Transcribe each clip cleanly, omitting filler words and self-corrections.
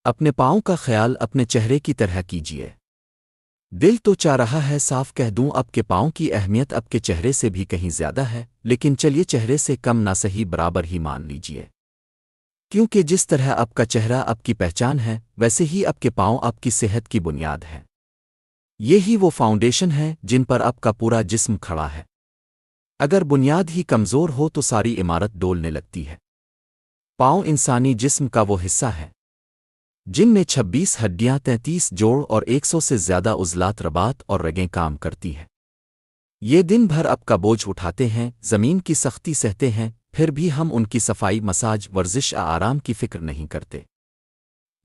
اپنے پاؤں کا خیال اپنے چہرے کی طرح کیجیے۔ دل تو چاہ رہا ہے صاف کہہ دوں اب کے پاؤں کی اہمیت اب کے چہرے سے بھی کہیں زیادہ ہے، لیکن چلیے چہرے سے کم نہ صحیح برابر ہی مان لیجیے، کیونکہ جس طرح اب کا چہرہ اب کی پہچان ہے ویسے ہی اب کے پاؤں اب کی صحت کی بنیاد ہے۔ یہی وہ فاؤنڈیشن ہے جن پر اب کا پورا جسم کھڑا ہے۔ اگر بنیاد ہی کمزور ہو تو ساری عمارت ڈولنے لگتی ہے۔ پاؤں انسانی جسم کا وہ حصہ ہے جن میں 26 ہڈیاں، 33 جوڑ اور 100 سے زیادہ عضلات، رباط اور رگیں کام کرتی ہیں۔ یہ دن بھر اب کا بوجھ اٹھاتے ہیں، زمین کی سختی سہتے ہیں، پھر بھی ہم ان کی صفائی، مساج، ورزش، آرام کی فکر نہیں کرتے۔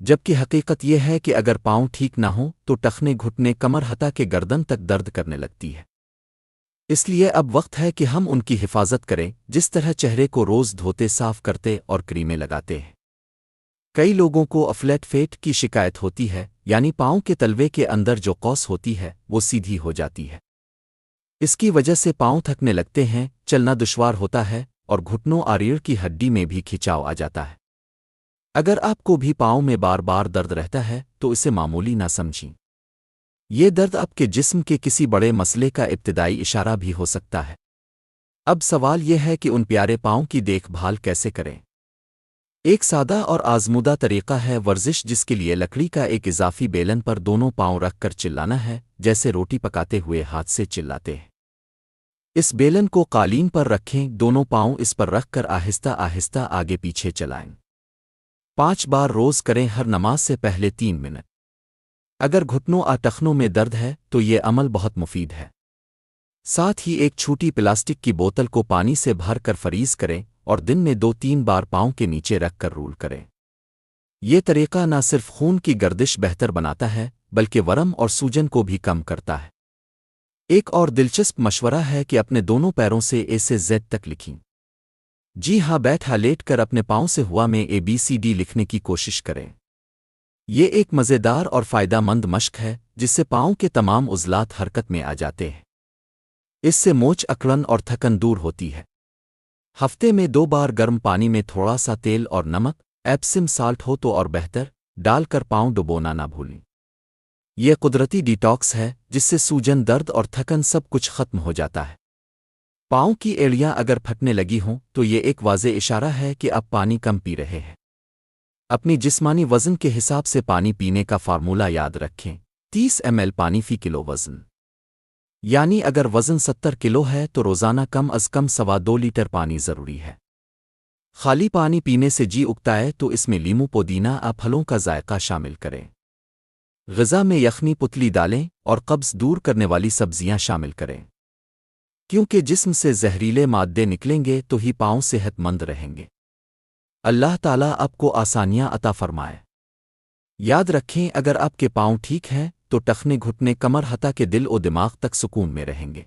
جبکہ حقیقت یہ ہے کہ اگر پاؤں ٹھیک نہ ہوں تو ٹخنے، گھٹنے، کمر حتیٰ کہ گردن تک درد کرنے لگتی ہے۔ اس لیے اب وقت ہے کہ ہم ان کی حفاظت کریں، جس طرح چہرے کو روز دھوتے، صاف کرتے اور کریمیں لگاتے ہیں۔ کئی لوگوں کو فلیٹ فیٹ کی شکایت ہوتی ہے، یعنی پاؤں کے تلوے کے اندر جو قوس ہوتی ہے وہ سیدھی ہو جاتی ہے۔ اس کی وجہ سے پاؤں تھکنے لگتے ہیں، چلنا دشوار ہوتا ہے اور گھٹنوں، ریڑھ کی ہڈی میں بھی کھچاؤ آ جاتا ہے۔ اگر آپ کو بھی پاؤں میں بار بار درد رہتا ہے تو اسے معمولی نہ سمجھیں۔ یہ درد آپ کے جسم کے کسی بڑے مسئلے کا ابتدائی اشارہ بھی ہو سکتا ہے۔ اب سوال یہ ہے کہ ان پیارے پاؤں کی دیکھ بھال کیسے کریں؟ ایک سادہ اور آزمودہ طریقہ ہے ورزش، جس کے لیے لکڑی کا ایک اضافی بیلن پر دونوں پاؤں رکھ کر چلانا ہے، جیسے روٹی پکاتے ہوئے ہاتھ سے چلاتے ہیں۔ اس بیلن کو قالین پر رکھیں، دونوں پاؤں اس پر رکھ کر آہستہ آہستہ آگے پیچھے چلائیں۔ 5 بار روز کریں، ہر نماز سے پہلے 3 منٹ۔ اگر گھٹنوں ٹخنوں میں درد ہے تو یہ عمل بہت مفید ہے۔ ساتھ ہی ایک چھوٹی پلاسٹک کی بوتل کو پانی سے بھر کر فریز کریں اور دن میں 2-3 بار پاؤں کے نیچے رکھ کر رول کریں۔ یہ طریقہ نہ صرف خون کی گردش بہتر بناتا ہے بلکہ ورم اور سوجن کو بھی کم کرتا ہے۔ ایک اور دلچسپ مشورہ ہے کہ اپنے دونوں پیروں سے اے سے زیڈ تک لکھیں۔ جی ہاں، بیٹھا لیٹ کر اپنے پاؤں سے ہوا میں ABCD لکھنے کی کوشش کریں۔ یہ ایک مزیدار اور فائدہ مند مشق ہے جس سے پاؤں کے تمام عضلات حرکت میں آ جاتے ہیں۔ اس سے موچ، اکڑن اور تھکن دور ہوتی ہے۔ ہفتے میں 2 بار گرم پانی میں تھوڑا سا تیل اور نمک، ایپسم سالٹ ہو تو اور بہتر، ڈال کر پاؤں ڈبونا نہ بھولیں۔ یہ قدرتی ڈیٹاکس ہے جس سے سوجن، درد اور تھکن سب کچھ ختم ہو جاتا ہے۔ پاؤں کی ایڑیاں اگر پھٹنے لگی ہوں تو یہ ایک واضح اشارہ ہے کہ اب پانی کم پی رہے ہیں۔ اپنی جسمانی وزن کے حساب سے پانی پینے کا فارمولہ یاد رکھیں: 30 ml پانی فی کلو وزن۔ یعنی اگر وزن 70 کلو ہے تو روزانہ کم از کم 2.25 لیٹر پانی ضروری ہے۔ خالی پانی پینے سے جی اگتا ہے تو اس میں لیمو، پودینہ، پھلوں کا ذائقہ شامل کریں۔ غذا میں یخنی، پتلی دالیں اور قبض دور کرنے والی سبزیاں شامل کریں، کیونکہ جسم سے زہریلے مادے نکلیں گے تو ہی پاؤں صحت مند رہیں گے۔ اللہ تعالیٰ آپ کو آسانیاں عطا فرمائے۔ یاد رکھیں، اگر آپ کے پاؤں ٹھیک ہیں تو ٹخنے، گھٹنے، کمر حتیٰ کہ دل و دماغ تک سکون میں رہیں گے۔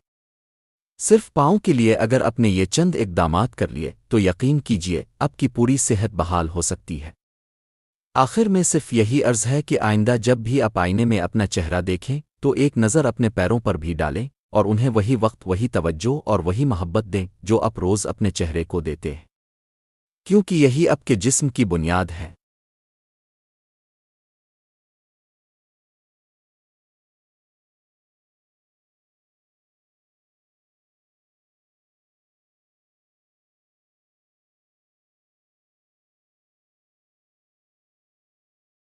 صرف پاؤں کے لیے اگر آپ نے یہ چند اقدامات کر لیے تو یقین کیجیے آپ کی پوری صحت بحال ہو سکتی ہے۔ آخر میں صرف یہی عرض ہے کہ آئندہ جب بھی آپ آئینے میں اپنا چہرہ دیکھیں تو ایک نظر اپنے پیروں پر بھی ڈالیں اور انہیں وہی وقت، وہی توجہ اور وہی محبت دیں جو آپ روز اپنے چہرے کو دیتے ہیں، کیونکہ یہی آپ کے جسم کی بنیاد ہے۔